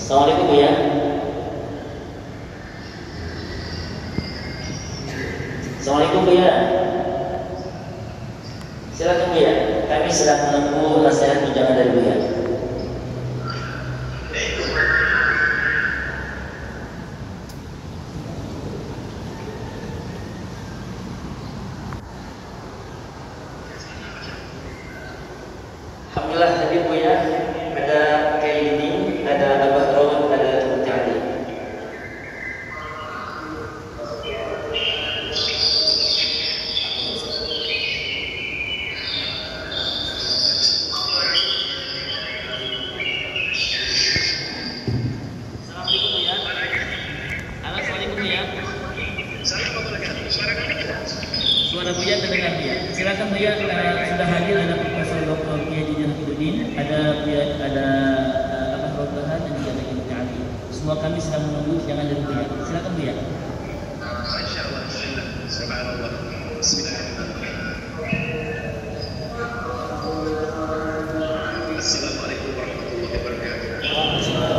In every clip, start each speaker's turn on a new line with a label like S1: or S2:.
S1: Assalamualaikum Bu ya. Assalamualaikum Bu ya. Silakan Bu ya. Kami sedang menunggu nasihat tunjangan dari Bu ya. Alhamdulillah hadir Bu ya. Ada Kaini, ada Abah Rawat, ada Mutadi. Assalamualaikum Bu ya. Assalamualaikum Bu ya. Suara Bu ya terdengar Bu ya. Silakan Bu ya, sudah hadir ada Profesor Dr. Kiai Jainuddin, ada Bu ya, ada Abah Rawat dan juga ada Mutadi. Semua kami sedang menunggu jangan dari Bu ya. Silakan Bu ya.
S2: Masyaallah, subhanallah. Bismillahirrahmanirrahim. Assalamualaikum warahmatullahi wabarakatuh. Alhamdulillah.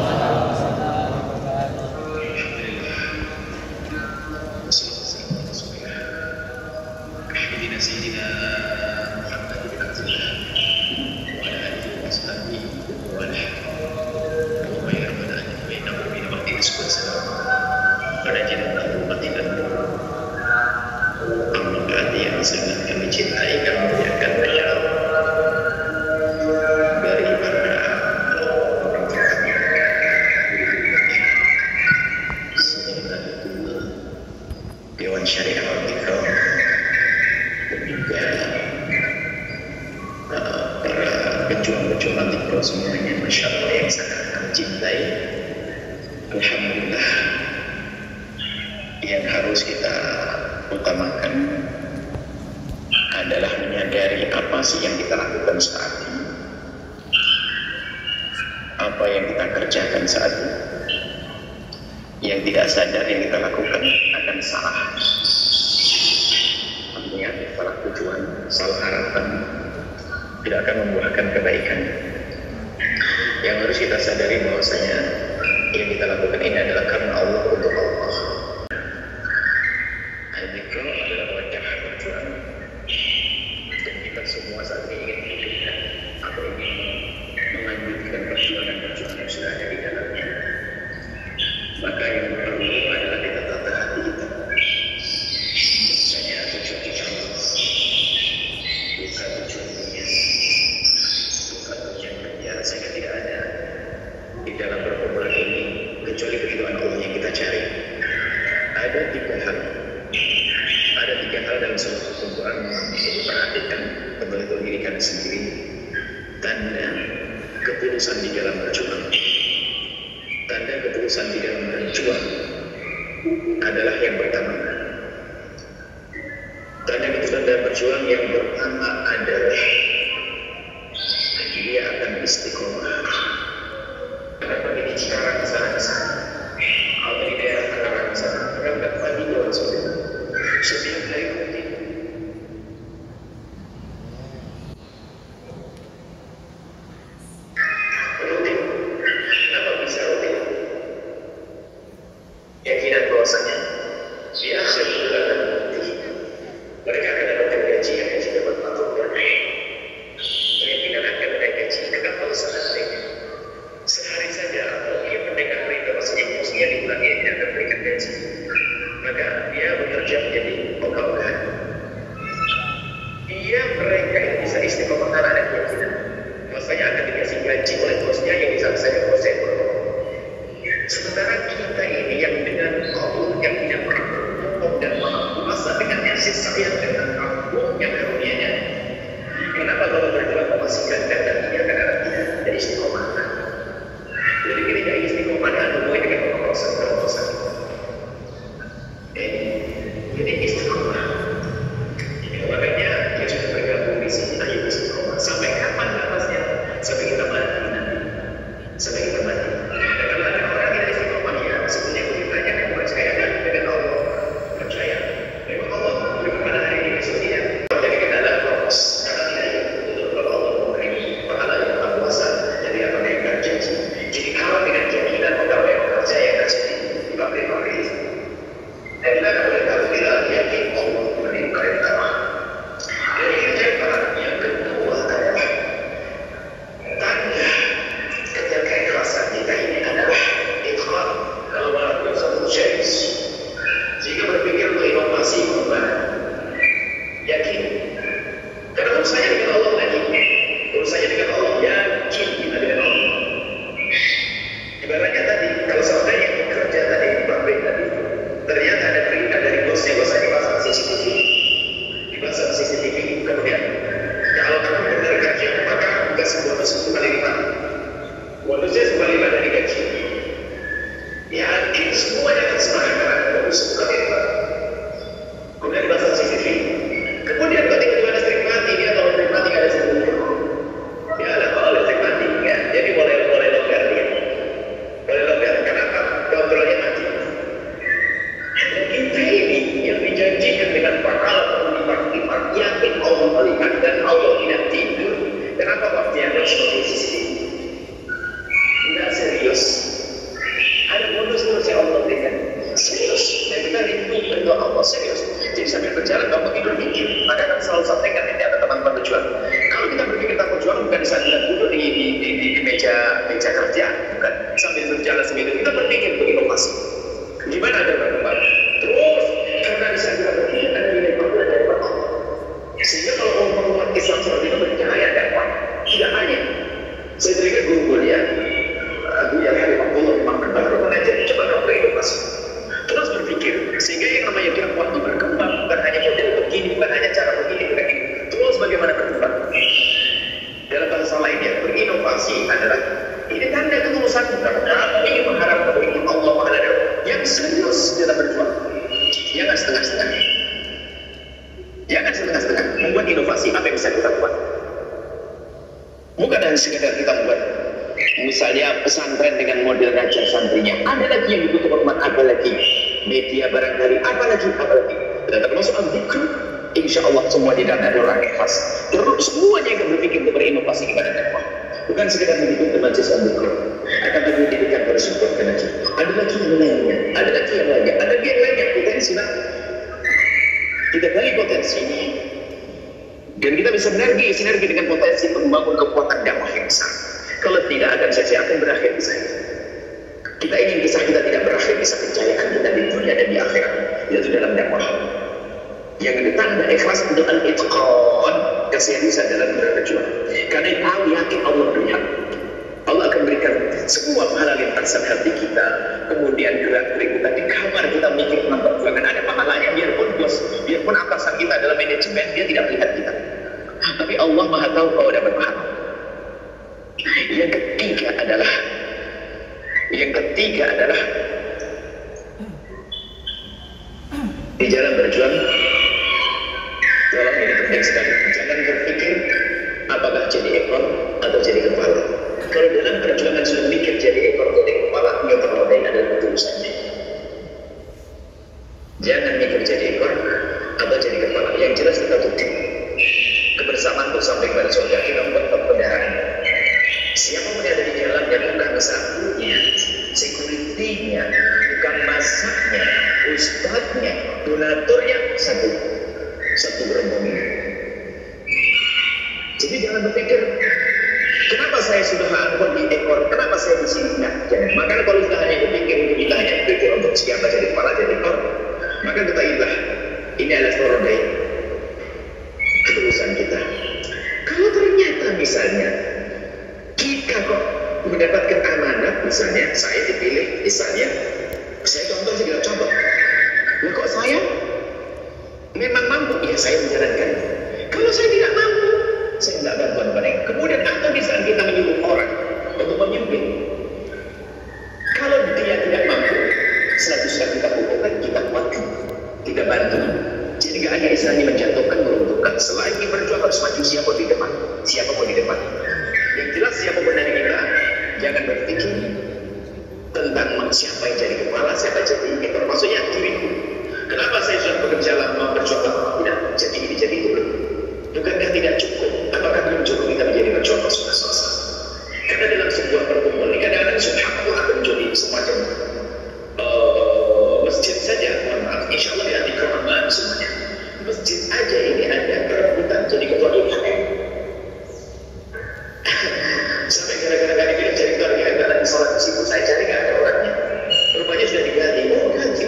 S2: Wassalatu wassalamu ala Rasulillah. Habibina sayyidina Muhammad bin Abdullah wa ala alihi wa sahbihi wa ala wa yarhamana wa innahu min waqti diskursalam. Pada jenazah umat dan amat yang sangat kami cintai, kami muliakan beliau dari para orang terkami Sayyidinatul Dewan Syariah Al-Iqam dan juga para pejuang-pejuang anti-pro semuanya, Masya Allah, yang sangat kami cintai. Alhamdulillah. Yang harus kita utamakan adalah menyadari apa sih yang kita lakukan saat ini, apa yang kita kerjakan saat ini. Yang tidak sadar yang kita lakukan akan salah. Artinya salah tujuan, salah harapan, tidak akan membuahkan kebaikan. Yang harus kita sadari bahwasanya yang kita lakukan ini adalah karena Allah, untuk Allah. Al-Zikr adalah wajah perjuangan, dan kita semua saat ini ingin menunjukkan atau ingin melanjutkan perjuangan-perjuangan yang sudah ada di dalamnya. Maka yang perlu adalah kita tata hati kita. Misalnya tujuan kita bukan tujuan dunia, bukan tujuan kerja, sehingga tidak ada di dalam perkumpulan ini kecuali keridhaan Allah yang kita cari. Ada tiga hal dalam sebuah perkumpulan yang diperhatikan, membantu diri kami sendiri. Tanda ketulusan di dalam berjuang. Tanda ketulusan di dalam berjuang adalah yang pertama. Tanda ketulusan dalam berjuang yang pertama adalah dia akan istiqomah. Kenapa ini Cikarang di sana? Atau di daerah Tangerang di sana? Berangkat pagi doang saudara. Setiap hari rutin. Kenapa bisa rutin? Keyakinan bahwasanya di akhir bulan nanti mereka akan dapat gaji yang dapat patungan. Keyakinan akan ada gaji. Kenapa sangat mereka? Sehari saja dia mendengar berita bahwasanya bosnya di bulan ini tidak akan memberikan gaji, maka dia bekerja menjadi pegawai. Mereka yang bisa istiqomah karena ada keyakinan bahwasanya akan dikasih gaji oleh bosnya yang bisa saya bosnya. Sementara kita ini yang dengan Allah yang tidak pernah berbohong dan maha kuasa dengan kasih sayang dengan agung yang karunia-Nya, kenapa kalau berjuang masih gagal dan dia akan tidak dari istiqomah? Jadi ketika istiqomah dan hubungan dengan kerosan. Jadi istiqomah. Makanya dia sudah bergabung di sini. Ayo istiqomah. Sampai kapan napasnya? Sampai kita mati nanti. Sampai kita mati. Dan kalau ada orang yang istiqomah, ya sebenarnya kita yang percaya dengan Allah. Percaya. Memang Allah memberi kepada hari ini besok tidak. Jadi kita adalah fokus. Karena tidak betul kalau Allah memberi kepada urusannya dengan Allah lagi. Urusannya dengan Allah, yakin kita dengan Allah. Ibaratnya tadi, kalau seorang yang bekerja tadi di pabrik tadi, ternyata ada perintah dari bosnya, bahwasanya pasang CCTV, dipasang CCTV, kemudian kalau kamu benar kerja, maka kasih bonus 1 kali lipat. Bonusnya 1 kali lipat dari gaji. Yakin semuanya akan semangat karena bonus 1 kali lipat. Kemudian dipasang CCTV. Kemudian kalau tiba-tiba listrik mati, dia kalau listrik mati nggak ada CCTV. Ya lah, kalau listrik mati, ya. Jadi boleh longgar dia. Boleh longgar. Kenapa? Kontrolnya mati. Dan kita ini yang dijanjikan dengan pahala lipat-lipat, yakin Allah melihat dan Allah tidak tidur. Kenapa waktunya harus seperti CCTV? Tidak serius. Ada bonus yang Allah berikan. Serius. Dan kita rindu berdoa Allah serius. Jadi sambil berjalan kamu tidur mikir. Maka kan selalu sampaikan ini ada teman-teman berjuang. Kalau kita berpikir tentang berjuang bukan di saat kita duduk di meja kerja, bukan sambil berjalan sendiri. Kita berpikir berinovasi. Gimana ada berkembang? Terus karena di saat kita berpikir ada nilai perbuatan dari Allah. Sehingga kalau orang Islam seperti itu bercahaya dakwah. Tidak hanya. Saya teringat guru kuliah Abu Yahya Abdullah Imam Baru mengajar coba kamu berinovasi. Terus berpikir, sehingga yang namanya dakwah itu berkembang, bukan hanya model begini, bukan hanya cara begini, bukan ini. Terus bagaimana berkembang? Dalam bahasa lainnya, berinovasi adalah ini tanda ketulusan kita. Kamu ingin mengharapkan kebaikan Allah Taala yang serius dalam berjuang. Jangan setengah-setengah. Jangan setengah-setengah. Membuat inovasi apa yang bisa kita buat? Bukan hanya sekedar kita buat misalnya pesantren dengan model ngajar santrinya. Ada lagi yang dibutuhkan umat, ada lagi media barangkali, apa lagi. Dan termasuk al-dzikr, insya Allah semua di dalam ada orang ikhlas. Terus semuanya yang berpikir untuk berinovasi kepada dakwah. Bukan sekedar mengikuti majelis al-dzikr, akan tapi dirikan bersyukur kepada Allah. Ada lagi yang lainnya, ada lagi yang lainnya, potensi lah. Kita gali potensi dan kita bisa sinergi dengan potensi untuk membangun kekuatan dakwah yang besar. Kalau tidak akan sia-sia, akan berakhir di sana. Kita ingin kisah kita tidak berakhir, bisa kejayaan kita di dunia dan di akhirat, yaitu dalam dakwah. Yang ditanda ikhlas untuk al-itqan, keseriusan dalam berjuang. Karena tahu yakin Allah melihat. Allah akan berikan semua pahala lintasan hati kita. Kemudian gerak-gerik kita di kamar kita mikir tentang perjuangan. Ada pahalanya biarpun bos, biarpun atasan kita dalam manajemen dia tidak melihat kita. Tapi Allah Maha tahu bahwa dapat pahala. Yang ketiga adalah di jalan berjuang, tolong ini penting sekali. Jangan berpikir apakah jadi ekor atau jadi kepala. Kalau dalam perjuangan sudah mikir jadi ekor atau jadi kepala, yang terlalu adalah urusannya. Jangan mikir jadi ekor atau jadi kepala. Yang jelas kita tutup kebersamaan untuk sampai kepada surga. Kita membuat kendaraan. Siapapun yang ada di jalannya, bukan sapunya, security-nya, bukan masaknya, ustadznya, donaturnya, satu gerbong ini. Jadi jangan berpikir, kenapa saya sudah angkut di ekor, kenapa saya di sini? Nah, jangan. Makanya kalau kita hanya berpikir, kita hanya berpikir untuk siapa jadi kepala, jadi ekor, maka kita ilah. Ini adalah forodai ketulusan kita. Kalau ternyata misalnya kita kok mendapatkan amanat, misalnya saya dipilih, misalnya saya contoh. Nah kok saya memang mampu, ya saya menjalankan. Kalau saya tidak mampu, saya tidak bantuan mereka. Kemudian atau di saat kita menyuruh orang untuk memimpin, kalau dia tidak mampu, selanjutnya kita bukukan, kita kuatkan, kita bantu. Jadi nggak hanya istilahnya menjatuhkan, meruntuhkan. Selain berjuang harus maju siapapun di depan. Yang jelas siapapun dari kita, jangan berpikir tentang siapa yang jadi kepala, siapa yang jadi ini, termasuknya diriku. Kenapa saya sudah bekerja lama, berjuang lama, tidak jadi ini, jadi itu? Bukankah tidak cukup? Apakah belum cukup kita menjadi berjuang sudah selesai? Karena dalam sebuah pertemuan ini kadang-kadang subhanallah akan menjadi semacam masjid saja, mohon maaf, insya Allah di Quran semuanya. Masjid aja ini ada perebutan jadi ketua IKM. Sampai gara-gara ini cari ketua IKM karena di sholat di situ saya cari nggak ada orangnya. Rupanya sudah diganti, ganti.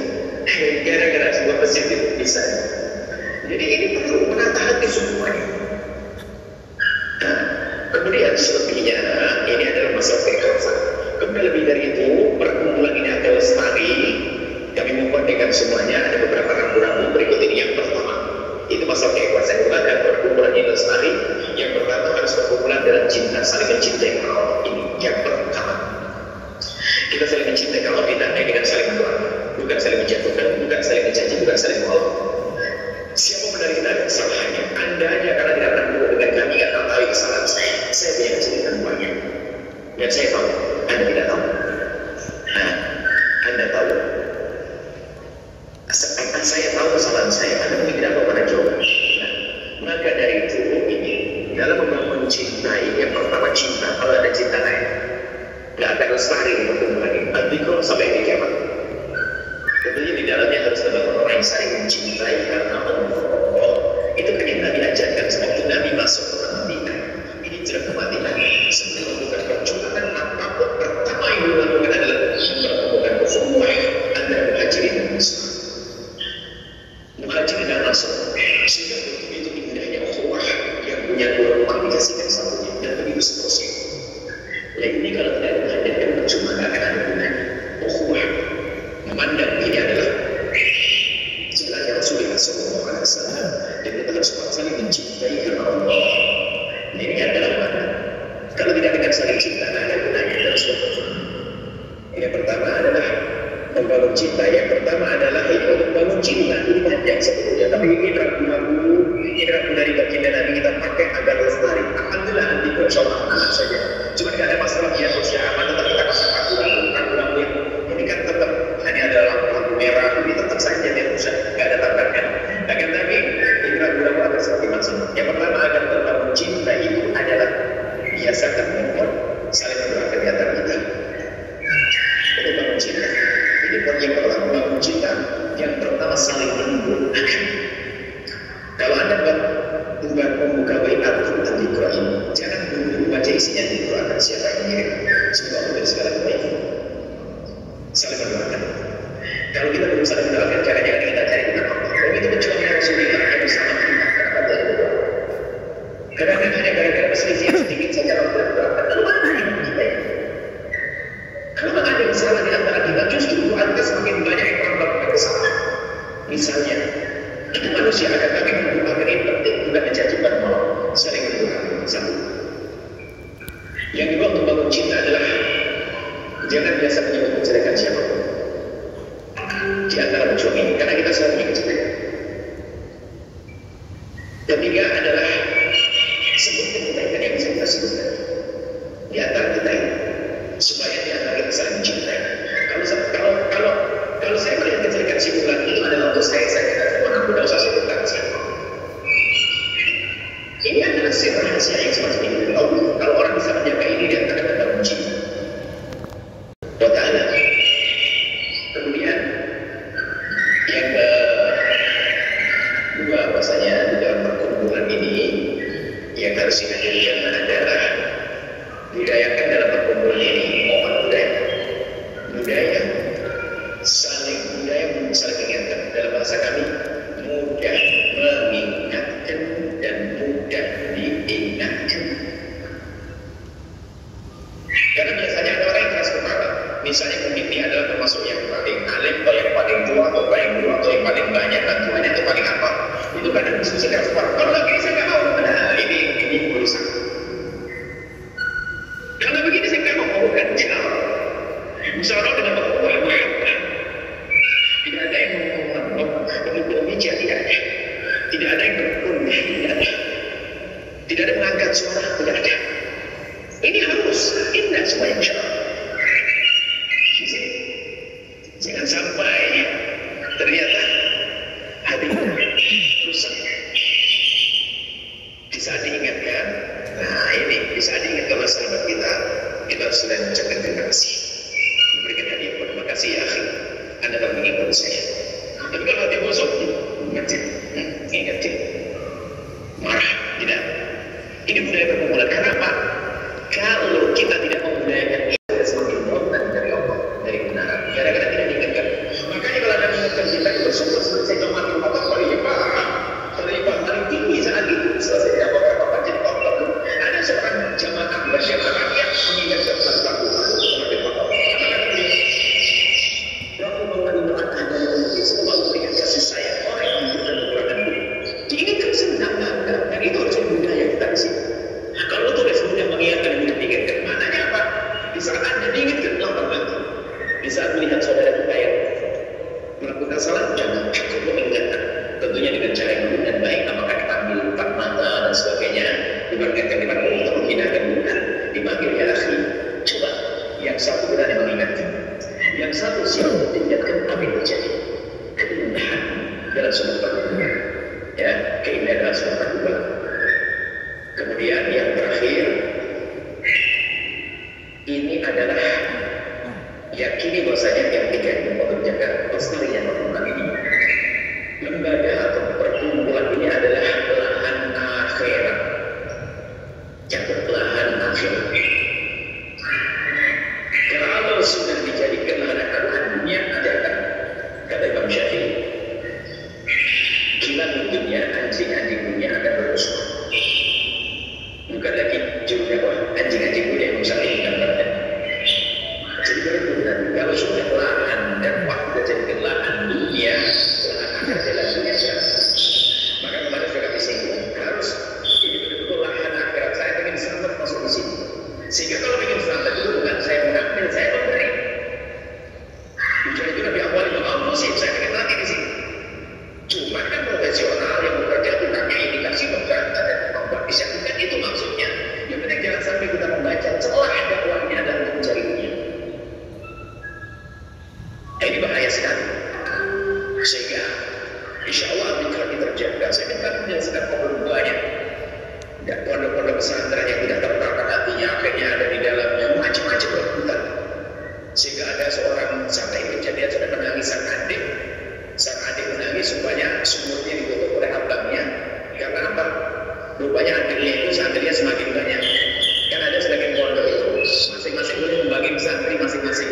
S2: Gara-gara sebuah masjid itu bisa. Jadi ini perlu menata hati semuanya. Yang pertama harus berkumpulan dalam cinta, saling mencintai Allah. Ini yang pertama. Kita saling mencintai kalau ditandai dengan saling mendoakan, bukan saling menjatuhkan, bukan saling mencaci, bukan saling menolak. Siapa benar kita ada kesalahannya? Anda aja karena tidak pernah dulu dengan kami nggak tahu kesalahan saya. Saya punya kesulitan banyak, dan saya tahu Anda tidak tahu. Nah, Anda tahu. Saya tahu kesalahan saya, Anda mungkin tidak mau pernah coba. Nah, maka dari itu ini dalam membangun cinta ini yang pertama cinta. Kalau ada cinta lain, nggak akan lestari di pertemuan ini. Nanti kalau sampai di kiamat. Tentunya di dalamnya harus terbangun orang yang saling mencintai karena Allah. Itu kan yang Nabi ajarkan sebelum Nabi masuk ke Madinah. Ini jelas kematian. Sebelum melakukan perjuangan apapun, pertama yang dilakukan adalah melakukan ukhuwah antara Muhajirin dan Ansar. Muhajirin dan Ansar sehingga begitu indahnya ukhuwah yang punya dua rumah dikasihkan satunya dan begitu seterusnya. Ya ini kalau tidak dihadirkan percuma nggak akan ada gunanya. Ukhuwah memandang ini adalah jalannya Rasulullah SAW, dan kita harus saling mencintai karena Allah. Ini adalah mana? Kalau tidak dengan saling cinta, ada gunanya terus berjuang. Yang pertama adalah membangun cinta. Yang pertama adalah untuk membangun cinta. Ini panjang sebetulnya, tapi ini ragu dari baginda Nabi kita pakai agar lestari. Alhamdulillah nanti insyaAllah aman saja. Cuma tidak ada masalah biar usia aman, tetap kita kasih ragu-ragu ini kan tetap hanya ada lampu merah, ini tetap saja dia rusak, nggak ada tandanya. Akan tapi ini ragu-ragu agar seperti maksimal. Yang pertama agar terbangun cinta itu adalah biasakan membuat saling mendoakan di antara kita. Untuk bangun cinta. Ini poin yang pertama bangun cinta. Yang pertama saling mendoakan. Kalau Anda membuka WA tentang Al-Quran, jangan dulu baca isinya di Al-Quran. Siapa yang mengirim? Semoga Allah dari segala kebaikan. Saling mendoakan. Kalau kita belum saling mendoakan, caranya kita cari dengan Allah. Kalau itu perjuangan Rasulullah yang bersama kita, kenapa tidak berdoa? Kadang-kadang hanya gara-gara perselisihan sedikit saja Allah berdoakan. Lalu mana yang kita? Kalau ada kesalahan di antara kita, justru doa kita semakin banyak yang melakukan kesalahan. Misalnya, itu manusia akan kami mendoakan ini penting, bukan mencaci dan menolak. Saling mendoakan. Satu. Yang kedua untuk bangun cinta adalah jangan biasa menyebut kejelekan siapapun di antara pejuang ini, karena kita selalu punya kejelekan. Ketiga adalah sebutkan kebaikan yang bisa kita sebutkan di antara kita ini, supaya di antara kita saling mencintai. Kalau saya melihat kejelekan si bulan itu adalah untuk saya kata teman aku tidak usah sebutkan siapa. Ini adalah rahasia yang semacam ini dari Allah. Kalau orang bisa menjaga ini, dia akan dapat mencintai. Kemudian yang kedua bahasanya di dalam perkumpulan ini yang harus dihadirkan adalah didayakan dalam perkumpulan ini momen budaya saling mengingatkan. Dalam bahasa kami mudah mengingatkan dan mudah diingatkan. Karena biasanya ada orang yang keras kepala. Misalnya mungkin dia adalah termasuk yang paling alim atau yang paling tua atau paling dua atau yang paling banyak dan tuanya atau paling apa. Itu kadang diskusi keras kepala. Kalau lagi saya nggak mau. Nah ini urusan. Kalau begini saya nggak mau bukan jauh. Musyawarah dengan Allah Muhammad. Tidak ada yang memukul meja, tidak ada. Tidak ada yang berpun, tidak ada. Tidak ada mengangkat suara, tidak ada. Ini harus indah semua insya Allah. Jangan sampai ternyata hati rusak. Bisa diingatkan. Nah ini bisa diingatkan oleh sahabat kita harus sudah mengucapkan terima kasih. Memberikan hadiah pun terima kasih ya akhi. Anda telah mengingatkan saya. Tapi kalau hati bosok, ingatin. Marah, tidak. Ini budaya perkumpulan. Kenapa? Kalau kita tidak membudayakan itu, semakin jauh dari Allah, dari kebenaran. Gara-gara tidak diingatkan. Makanya kalau Anda mengingatkan kita itu bersyukur seperti saya cuma mati mata paling tinggi saat itu. Selesai dapat apa jadi Allah. Ada seorang jamaah masyarakat yang mengingatkan satu semakin mata. Semoga memberikan kasih sayang orang yang membutuhkan kekurangan. Diingatkan senang bangga, dan itu harus budaya kita di sini. mengingatkan di mana Allah menghinakan bukan dipanggil ya akhi. Coba yang satu berani mengingatkan, yang satu siap mengingatkan, apa yang terjadi? Keindahan dalam sumber perhubungan, ya, keindahan dalam sumber perhubungan. Kemudian yang terakhir, ini adalah yakini bahwasanya yang tiga ini untuk menjaga kelestarian perhubungan ini. Lembaga atau perkumpulan ini adalah lahan akhirat. Catat lahan akhirat. Kalau sudah dijadikan lahan dunia, ada kan? Kata Imam Syafi'i, kilat dunia, anjing-anjing dunia akan bermusuh. Bukan lagi juga anjing-anjing dunia yang Syafi'i gambarnya. Jadi berbeda. Kalau sudah lahan dan waktu dijadikan lahan dunia, lahan akhirat adalah dunia sekarang. Maka kemarin sudah kami singgung, harus ini betul-betul lahan akhirat. Saya ingin selamat masuk di sini. Sehingga kalau ingin selamat itu bukan saya mengambil, saya memberi. Tujuan itu Nabi awal itu musim, saya ingin mati di sini. Cuma kan profesional yang bekerja bukannya indikasi membantu dan membuat bisa, bukan itu maksudnya. Yang penting jangan sampai kita membaca celah dakwahnya dan untuk mencari dunia. Ini bahaya sekali. Sehingga insya Allah apabila kita terjaga, saya minta menjelaskan pembunuhannya. Dan pondok-pondok pesantren yang tidak tertata hatinya, akhirnya ada di dalamnya macam-macam rebutan. Sehingga ada seorang sampai kejadian sudah menangis sang adik. Sang adik menangis supaya sumurnya ditutup oleh abangnya. Karena apa? Rupanya adiknya itu santrinya semakin banyak. Kan ada sebagian pondok itu masing-masing boleh membagi santri masing-masing.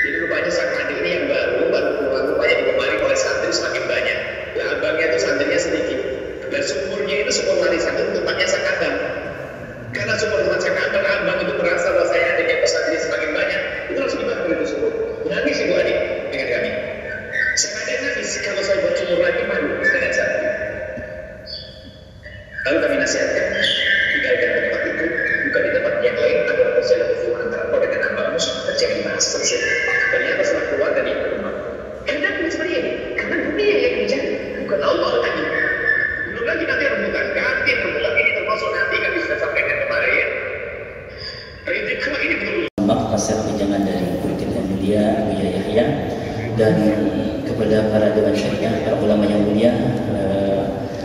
S2: Jadi rupanya sang adik ini yang baru pulang, rupanya digemari oleh santri semakin banyak. Nah, abangnya itu santrinya sedikit. Dan sumurnya itu sumur warisan itu tempatnya sang abang. Karena sumur tempat sang abang itu merasa bahwa saya adiknya pesantren semakin banyak, itu langsung dibakar itu sumur. Nangis ibu adik dengan kami. Sang adik nangis, kalau saya buat sumur lagi malu dengan santri. Lalu kami nasihatkan, tinggalkan tempat itu, bukan di tempat yang lain, agar terjadi hubungan antara kau dengan abangmu terjadi masalah. Ternyata setelah keluar dari rumah, kenapa seperti ini? Karena dunia yang dicari, bukan Allah tadi. Belum lagi nanti rebutan kantin, rebutan ini termasuk nanti kami sudah sampaikan kemarin. Rizki ini belum.
S1: Kaset wejangan dari Murid yang mulia Buya Yahya dan kepada para dewan syariah, para ulama yang mulia,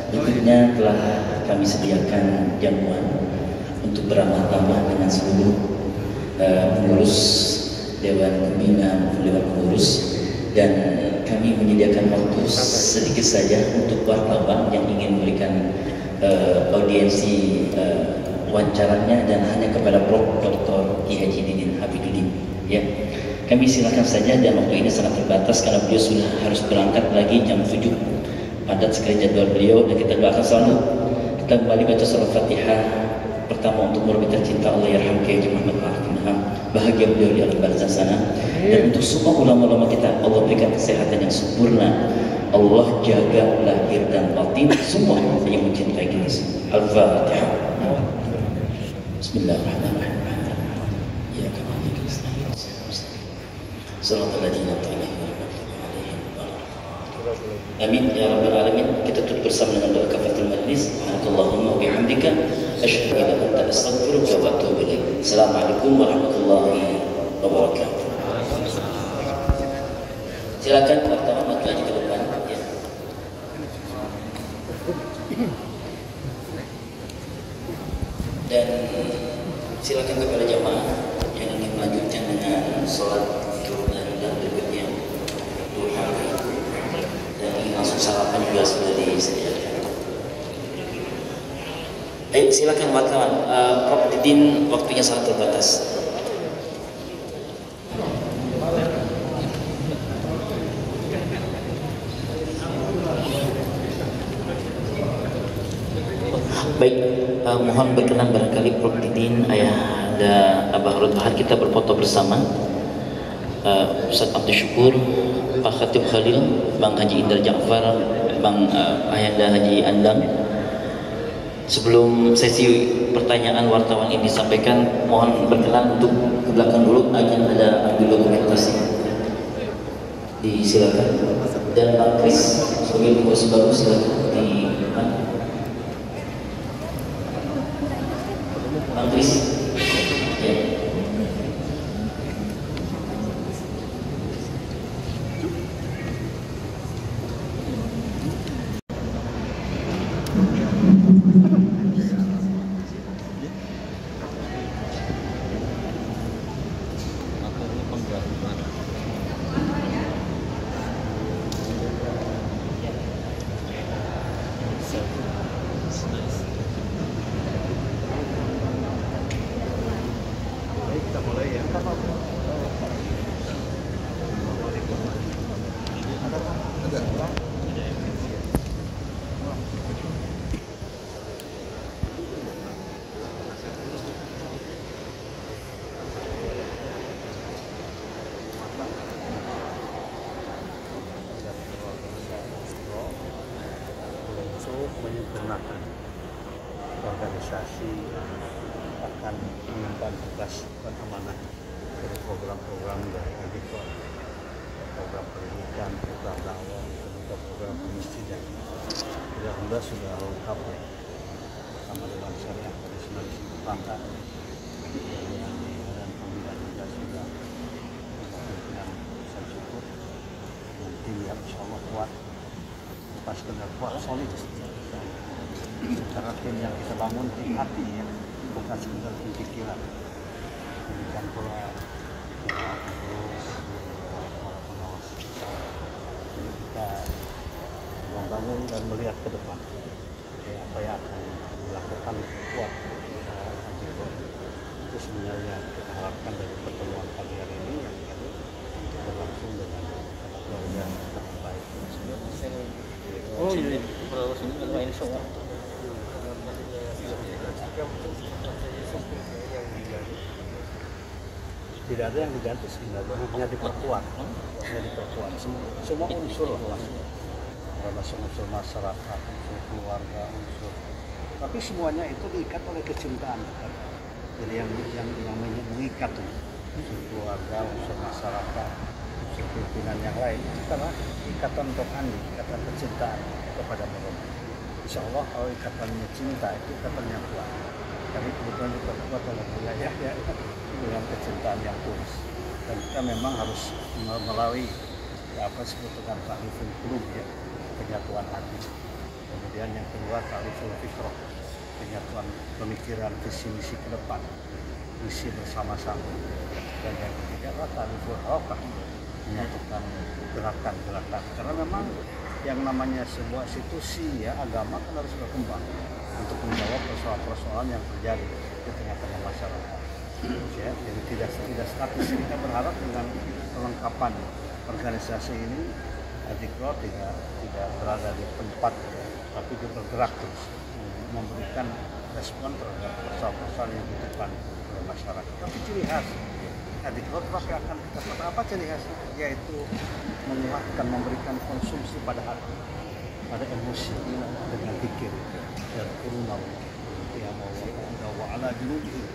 S1: berikutnya telah kami sediakan jamuan untuk beramah-tamah dengan seluruh pengurus Dewan Pembina maupun Dewan Pengurus, dan kami menyediakan waktu sedikit saja untuk wartawan yang ingin memberikan audiensi wawancaranya dan hanya kepada Prof. Dr. Ki Haji Didin Habibuddin. Ya, kami silakan saja, dan waktu ini sangat terbatas karena beliau sudah harus berangkat lagi jam 7. Padat sekali jadwal beliau, dan kita doakan selalu. Kita kembali baca surah Fatihah pertama untuk murabbi tercinta Allah yarham Kiai Haji Muhammad Ma'ruf Inham, bahagia beliau di alam barzah sana. Dan untuk semua ulama-ulama kita, Allah berikan kesehatan yang sempurna. Allah jaga lahir dan batin semua yang mencintai kita. Al-Fatihah. Bismillahirrahmanirrahim. Ya kami Salatul ladzina ta'alaihim. Amin ya rabbal alamin. Kita tutup bersama dengan doa kafaratul majlis. Subhanakallahumma wa bihamdika asyhadu an la ilaha illa anta astaghfiruka wa atubu ilaik. Assalamualaikum warahmatullahi wabarakatuh. Silakan wartawan maju aja ke depan ya. Dan silakan kepada jamaah yang ingin melanjutkan dengan sholat dan berikutnya duha, dan ingin langsung sarapan juga sudah disediakan. Baik, silakan wartawan. Prof. Didin, waktunya sangat terbatas. Baik, mohon berkenan barangkali Prof. Didin, Ayahanda Abah Harun Bahar, kita berfoto bersama. Ustaz Abdul Syukur, Pak Khatib Khalil, Bang Haji Indar Ja'far, Bang Ayahanda Haji Andang. Sebelum sesi pertanyaan wartawan ini disampaikan, mohon berkenan untuk ke belakang dulu agar ada ambil dokumentasi. Disilakan. Dan Pak Kris sebagai pengurus baru silakan di depan. Bang Tris. Ya.
S3: menyempurnakan organisasi akan mengemban tugas dan amanah dari program-program dari Adikor, program pendidikan, program dakwah, juga program pemestian. Alhamdulillah sudah lengkap ya, sama dengan syariah tadi sudah disempurnakan dan pembinaan juga sudah dengan saya syukur dan tim yang insya Allah kuat, pas sekedar kuat solid. Secara tim yang kita bangun tim hati ya, bukan sekedar tim pikiran. Demikian pula terus pengawas. Jadi kita membangun dan melihat ke depan apa yang akan dilakukan kuat. Itu sebenarnya kita harapkan dari pertemuan pagi hari ini yang berlangsung dengan keluarga yang baik. Oh iya, berlangsung dengan insya Allah. Tidak ada yang diganti sebenarnya, hanya diperkuat, semua unsur lah, termasuk unsur masyarakat, unsur keluarga, unsur, tapi semuanya itu diikat oleh kecintaan. Jadi yang mengikat unsur keluarga, unsur masyarakat, unsur pimpinan yang lain, itu karena ikatan rohani, ikatan kecintaan kepada mereka. Insya Allah kalau ikatannya cinta itu ikatan yang kuat. Tapi kebetulan kita kuat oleh wilayah ya dengan kecintaan yang tulus. Dan kita memang harus melalui apa disebut dengan ta'riful qulub ya, penyatuan hati. Kemudian yang kedua ta'riful fikrah, penyatuan pemikiran visi misi ke depan, misi bersama-sama. Dan yang ketiga adalah ta'riful harakah, menyatukan gerakan-gerakan. Karena memang yang namanya sebuah institusi ya agama kan harus berkembang untuk menjawab persoalan-persoalan yang terjadi di tengah-tengah masyarakat. Ya, jadi tidak statis. Kita berharap dengan kelengkapan organisasi ini Adikro tidak berada di tempat, tapi dia bergerak terus memberikan respon terhadap persoalan-persoalan yang dibutuhkan oleh masyarakat. Tapi ciri khas Adikro pasti akan kita pada apa ciri khasnya, yaitu menguatkan, memberikan konsumsi pada hati, pada emosi dengan pikir dan kurunau yang Allah wa ala junubihim.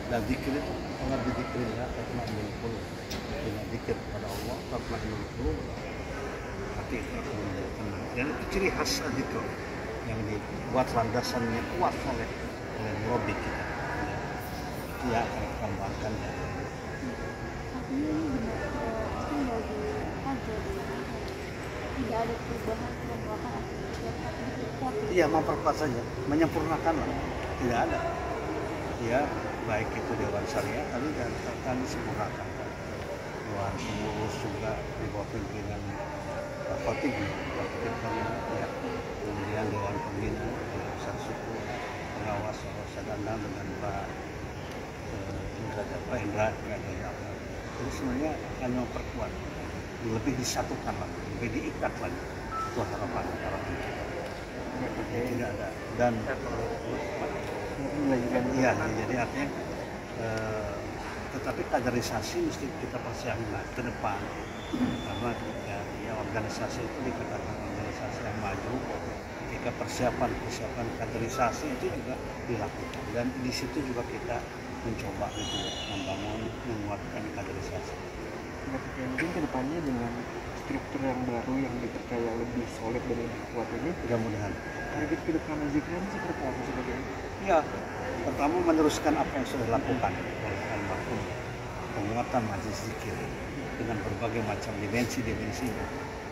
S3: Dan zikir itu Allah berzikrillah tatma'innul qulub. Dengan zikir kepada Allah tatma'innul qulub, hati itu akan menjadi tenang. Dan itu ciri khas zikir yang dibuat landasannya kuat oleh murabbi kita. Itu yang akan dikembangkan.
S4: Tidak ada perubahan
S3: Iya, memperkuat saja, menyempurnakan lah. Tidak ada. Ya, baik itu Dewan Syariah tadi akan disempurnakan. Dewan Pengurus juga di bawah pimpinan Pak Khotib, ya. Kemudian Dewan Pembina, Ustaz Suku, pengawas Sadana dengan Pak Indra. Jadi sebenarnya hanya memperkuat, lebih disatukan lagi, lebih diikat lagi. Itu harapan kita. Tidak ada. Dan iya, jadi artinya tetapi kaderisasi mesti kita persiapkan ke depan, karena ya organisasi itu dikatakan organisasi yang maju. Ketika persiapan kaderisasi itu juga dilakukan, dan di situ juga kita mencoba itu membangun, menguatkan kaderisasi.
S5: Mungkin kedepannya dengan struktur yang baru yang dipercaya lebih solid dan lebih kuat ini,
S3: mudah-mudahan
S5: target ke depan Zikran seperti apa sebagainya?
S3: ya Pertama, meneruskan apa yang sudah dilakukan oleh almarhum, penguatan majelis zikir dengan berbagai macam dimensi-dimensinya.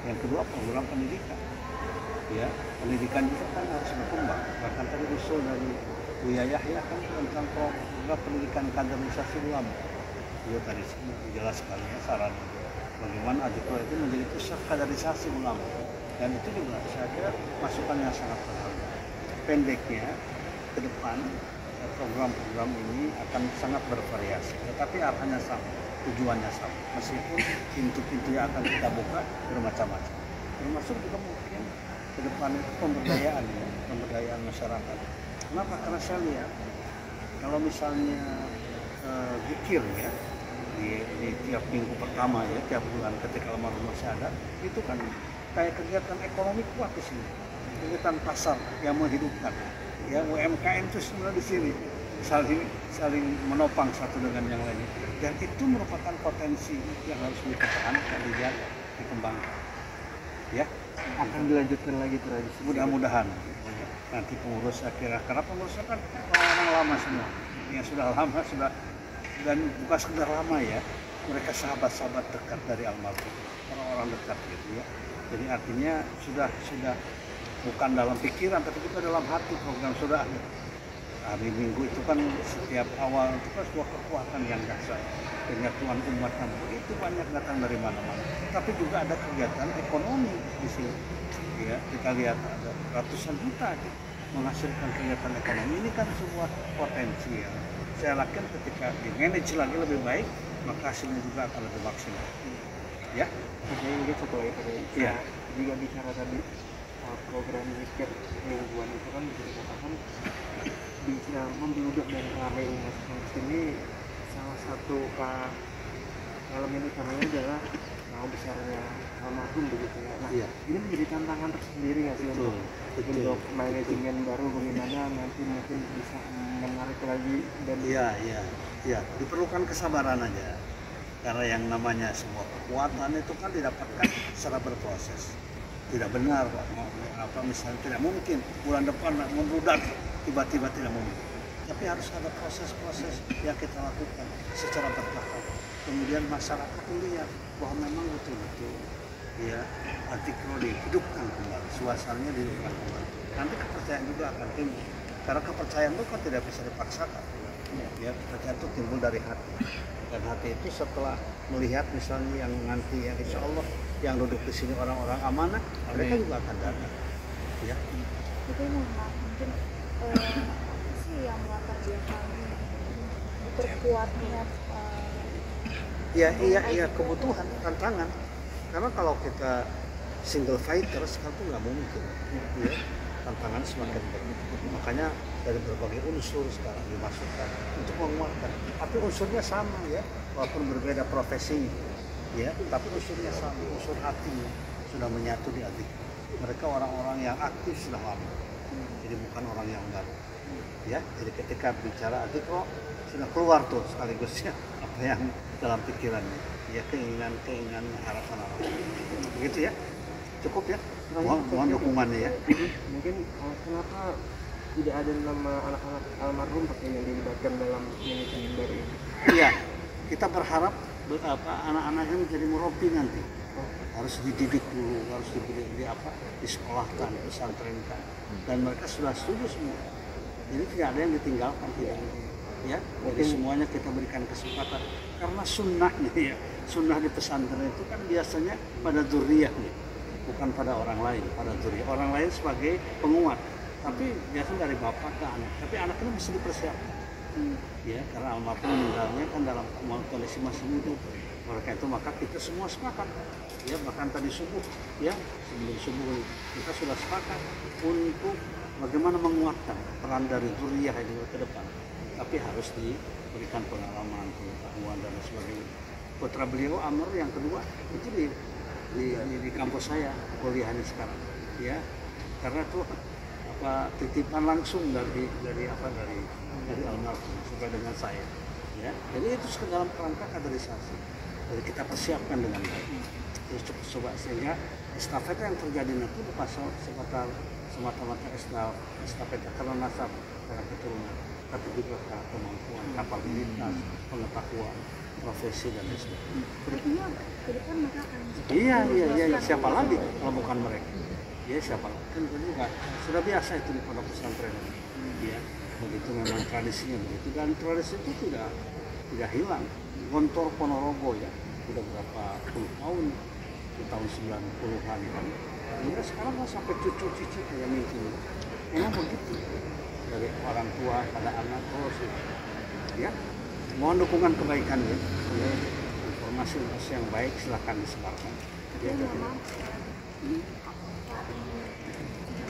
S3: Yang kedua, program pendidikan. Ya, pendidikan juga kan harus berkembang. Bahkan tadi usul dari Buya Yahya kan tentang program pendidikan kaderisasi ulama. Dia tadi jelas sekali ya saran bagaimana Adikro itu menjadi pusat kaderisasi ulama. Dan itu juga saya kira masukan yang sangat berharga. Pendeknya ke depan program-program ini akan sangat bervariasi, tetapi arahnya sama, tujuannya sama. Meskipun pintu-pintu yang akan kita buka bermacam-macam. Termasuk juga mungkin ke depan itu pemberdayaan masyarakat. Kenapa? Karena saya lihat kalau misalnya zikir ya di tiap minggu pertama ya, tiap bulan ketika almarhum masih ada, itu kan kayak kegiatan ekonomi kuat di sini, kegiatan pasar yang menghidupkan. Ya, UMKM itu sebenarnya di sini saling menopang satu dengan yang lain, dan itu merupakan potensi yang harus dipertahankan, dijaga, dikembangkan. Ya,
S5: Akan dilanjutkan lagi tradisi.
S3: mudah-mudahan nanti pengurus akhirnya, karena pengurusnya kan orang lama semua, yang sudah lama sudah, dan bukan sekedar lama ya, mereka sahabat-sahabat dekat dari almarhum, orang-orang dekat gitu ya. Jadi artinya sudah bukan dalam pikiran, tapi juga dalam hati program sudah ada. Hari Minggu itu kan setiap awal itu kan sebuah kekuatan yang dahsyat. Penyatuan umat kan begitu banyak datang dari mana-mana. Tapi juga ada kegiatan ekonomi di sini. Ya, kita lihat ada ratusan juta menghasilkan kegiatan ekonomi. Ini kan sebuah potensi ya. Saya yakin ketika di-manage lagi lebih baik, maka hasilnya juga akan lebih maksimal. Ya.
S5: Oke, ini satu lagi tadi.
S3: Iya.
S5: Juga bicara tadi program zikir mingguan itu kan bisa dikatakan bisa membeludak dan ramai umat ini. Salah satu dalam ini kami adalah nama besarnya almarhum begitu ya. Nah,
S3: Iya.
S5: ini menjadi tantangan tersendiri nggak sih untuk manajemen baru, bagaimana nanti mungkin bisa menarik lagi dan
S3: Iya, diperlukan kesabaran aja. Karena yang namanya sebuah kekuatan itu kan didapatkan secara berproses. Tidak benar, misalnya tidak mungkin bulan depan membludak tiba-tiba, tidak mungkin. Tapi harus ada proses-proses yang kita lakukan secara bertahap. Kemudian masyarakat melihat bahwa memang betul-betul ya Adikro dihidupkan kembali, suasananya dihidupkan kembali. Nanti kepercayaan juga akan timbul. Karena kepercayaan itu kan tidak bisa dipaksakan. Ya, kepercayaan itu timbul dari hati. Dan hati itu setelah melihat misalnya yang nanti yang insya Allah yang duduk di sini orang-orang amanah, mereka juga akan datang. Ya.
S4: Itu mungkin apa sih yang melatar belakang diperkuatnya
S3: Iya, kebutuhan, tantangan. Karena kalau kita single fighters kan itu nggak mungkin. Ya. Tantangan semakin banyak. Makanya dari berbagai unsur sekarang dimasukkan untuk menguatkan. Tapi unsurnya sama ya, walaupun berbeda profesinya. Ya, tapi unsurnya sama, unsur hatinya sudah menyatu di Adik. Mereka orang-orang yang aktif sudah lama, jadi bukan orang yang baru. Ya, jadi ketika bicara Adikro sudah keluar tuh sekaligus ya apa yang dalam pikirannya, ya keinginan, harapan. Begitu ya, cukup ya. Mohon dukungannya ya.
S5: Mungkin kenapa tidak ada nama anak-anak almarhum yang dilibatkan dalam manajemen baru ini?
S3: Iya, kita berharap anak-anaknya menjadi murabi nanti. Harus dididik dulu, harus disekolahkan, pesantrenkan, dan mereka sudah setuju semua. Jadi tidak ada yang ditinggalkan, tidak. Ya, jadi semuanya kita berikan kesempatan karena sunnahnya ya, sunnah di pesantren itu kan biasanya pada dzurriyyah, bukan pada orang lain, pada dzurriyyah. Orang lain sebagai penguat, tapi biasanya dari bapak ke anak. Tapi anak ini mesti dipersiapkan. Ya, karena almarhum meninggalnya kan dalam kondisi masih hidup. Mereka itu maka kita semua sepakat. Ya, bahkan tadi subuh, ya sebelum subuh kita sudah sepakat untuk bagaimana menguatkan peran dari dzurriyyah ini ke depan. Tapi harus diberikan pengalaman, pengetahuan dan sebagainya. Putra beliau Amr yang kedua itu di kampus saya kuliahnya sekarang. Ya, karena itu titipan langsung dari almarhum sampai dengan saya. Ya, jadi itu dalam kerangka kaderisasi. Jadi kita persiapkan dengan baik. Terus coba sehingga estafet yang terjadi nanti bukan semata-mata estafet karena nasab karena keturunan, tapi juga kemampuan, kapabilitas, pengetahuan, profesi dan lain sebagainya.
S4: Artinya ke depan mereka akan
S3: Iya, siapa lagi kalau bukan mereka? Ya siapa lagi? Kan juga sudah biasa itu di pondok pesantren. Ya, begitu memang tradisinya begitu, dan tradisi itu tidak hilang. Gontor Ponorogo ya, sudah berapa puluh tahun, di tahun 90-an kan. Ya sekarang kan sampai cucu-cucu kayak ini. Memang begitu. Dari orang tua pada anak terus ya. Mohon dukungan kebaikan ya. Informasi yang baik silahkan disebarkan.
S4: tapi memang ini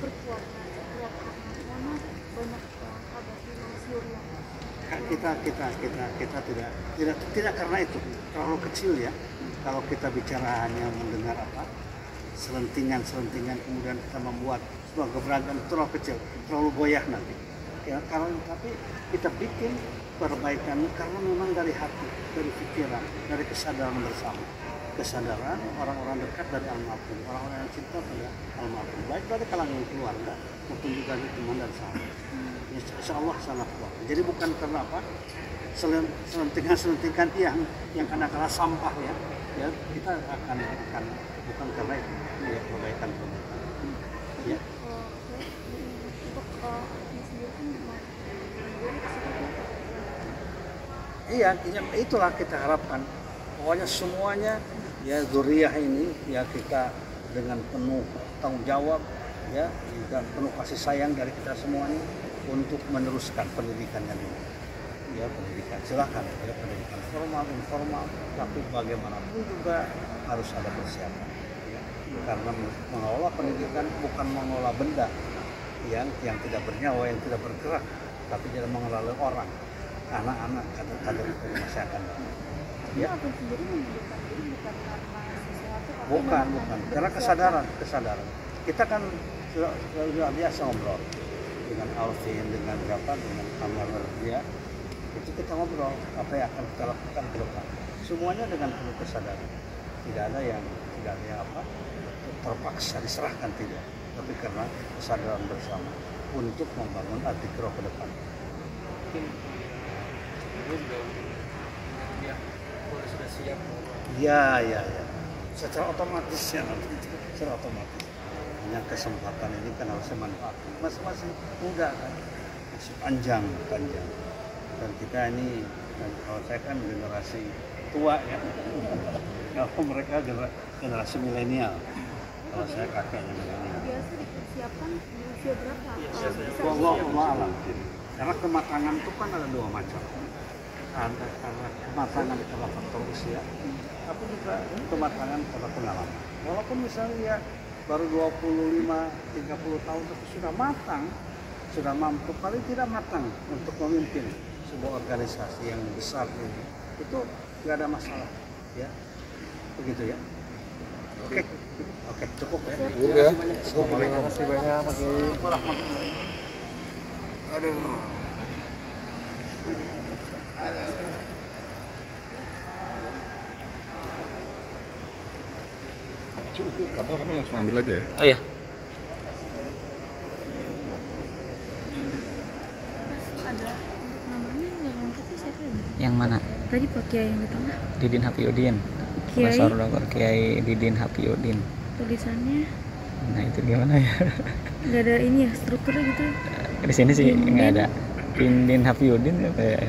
S4: berkuat karena banyak kabar di Mesir yang
S3: kita tidak karena itu terlalu kecil ya. Kalau kita bicara hanya mendengar selentingan kemudian kita membuat sebuah gebrakan terlalu kecil, terlalu goyah nanti. Ya, tapi kita bikin perbaikan karena memang dari hati, dari pikiran, dari kesadaran bersama. Kesadaran orang-orang dekat dari almarhum, orang-orang yang cinta pada almarhum, baik dari kalangan keluarga maupun juga dari teman dan sahabat. Insya Allah sangat kuat. Jadi bukan karena selentingan yang kena sampah ya kita akan bukan karena itu ya perbaikan. Ya. Iya, itulah kita harapkan. Pokoknya semuanya ya zuriyah ini ya kita dengan penuh tanggung jawab ya dan penuh kasih sayang dari kita semuanya untuk meneruskan pendidikannya dulu. Ya pendidikan silakan ya pendidikan formal informal, tapi bagaimanapun juga harus ada persiapan. Ya. Karena mengelola pendidikan bukan mengelola benda yang tidak bernyawa, yang tidak bergerak, tapi dia mengelola orang, anak-anak kader-kader dari masyarakat. Ya.
S4: Aku sendiri mengundurkan diri bukan karena sesuatu,
S3: Bukan, karena kesadaran. Kita kan sudah biasa ngobrol dengan Alvin, dengan Kamar dia. Itu kita ngobrol apa yang akan kita lakukan ke depan. Semuanya dengan penuh kesadaran. Tidak ada yang terpaksa diserahkan, tidak. Tapi karena kesadaran bersama untuk membangun Al-Fikro ke depan.
S5: Sudah siap.
S3: Ya. Secara otomatis ya nanti. Secara otomatis. Hanya kesempatan ini kan harusnya manfaatkan. Masih muda kan. Masih panjang. Dan kita ini, kalau saya kan generasi tua ya. Kalau mereka generasi milenial. Kalau saya kakeknya milenial.
S4: Biasa dipersiapkan di usia berapa?
S3: Allah alam. Karena kematangan itu kan ada dua macam. Ada karena kematangan karena faktor usia, tapi juga kematangan karena pengalaman. Walaupun misalnya dia baru 25-30 tahun tapi sudah matang, sudah mampu, paling tidak matang untuk memimpin sebuah organisasi yang besar ini, itu nggak ada masalah, ya, begitu ya. Oke, cukup ya.
S5: Terima kasih banyak Pak Kiai. Aduh.
S6: Kamu langsung ambil aja ya?
S1: Oh ya.
S4: Ada namanya yang lengkap siapa ini?
S1: Yang mana?
S4: Tadi Pak Kiai yang di tengah.
S1: Didin Hafiuddin.
S4: Kiai.
S1: Profesor Dr. Kiai Didin Hafiuddin.
S4: Tulisannya
S1: Nah itu gimana ya?
S4: nggak ada ini ya strukturnya gitu.
S1: Di sini sih
S4: Dindin.
S1: nggak ada. Didin Hafiuddin apa ya?